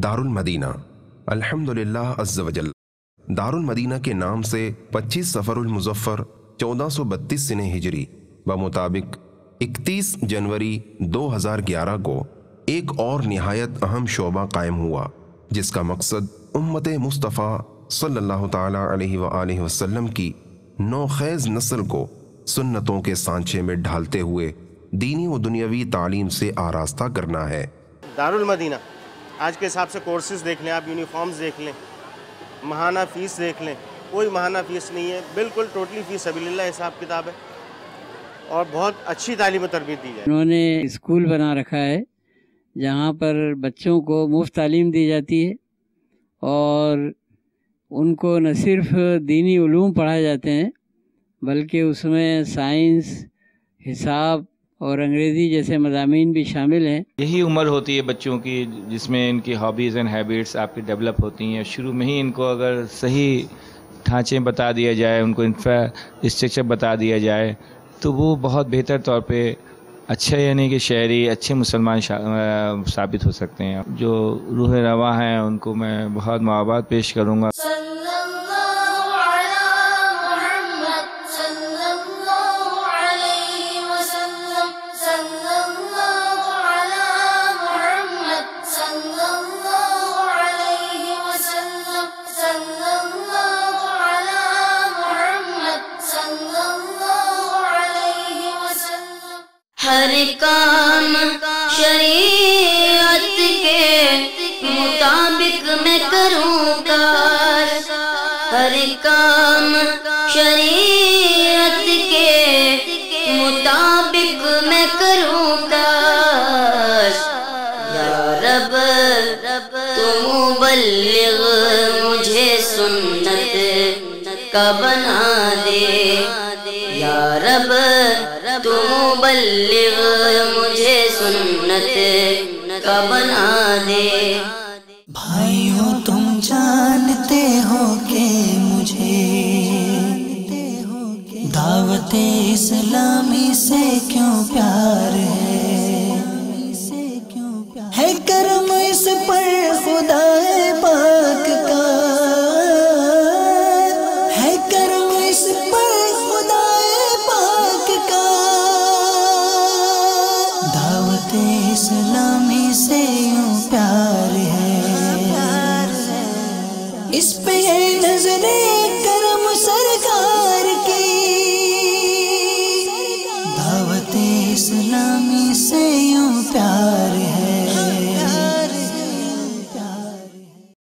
دارالمدینہ الحمدللہ عز وجل۔ دارالمدینہ کے نام سے 25 صفر المظفر 1432 سنہ ہجری بمطابق 31 جنوری 2011 کو ایک اور نہایت اہم شعبہ قائم ہوا، جس کا مقصد امت مصطفیٰ صلی اللہ تعالی علیہ وآلہ وسلم کی نوخیز نسل کو سنتوں کے سانچے میں ڈھالتے ہوئے دینی و دنیاوی تعلیم سے آراستہ کرنا ہے۔ دارالمدینہ آج کے حساب سے کورسز دیکھ لیں، آپ یونیفارمز دیکھ لیں، ماہانہ فیس دیکھ لیں، کوئی ماہانہ فیس نہیں ہے، بالکل ٹوٹلی فی سبیل اللہ حساب کتاب ہے، اور بہت اچھی تعلیم و تربیت دی جائے۔ انہوں نے اسکول بنا رکھا ہے جہاں پر بچوں کو مفت تعلیم دی جاتی ہے، اور ان کو نہ صرف دینی علوم پڑھائے جاتے ہیں بلکہ اس میں سائنس، حساب اور انگریزی جیسے مضامین بھی شامل ہیں۔ یہی عمر ہوتی ہے بچوں کی جس میں ان کی ہابیز اینڈ ہیبٹس آپ کی ڈیولپ ہوتی ہیں۔ شروع میں ہی ان کو اگر صحیح ڈھانچے بتا دیا جائے، ان کو اسٹرکچر بتا دیا جائے تو وہ بہت بہتر طور پہ اچھے یعنی کہ شہری اچھے مسلمان ثابت ہو سکتے ہیں۔ جو روح رواں ہیں ان کو میں بہت محبت پیش کروں گا۔ ہر کام شریعت کے مطابق میں کروں کاش، ہر کام شریعت کے مطابق میں کروں کاش، یا رب تو مبلغ مجھے سنت کا بنا دے، یا رب تو مبلغ مجھے سنت کا بنا دے۔ بھائیوں تم جانتے ہو کہ مجھے دعوت اسلامی سے کیوں پیار ہے،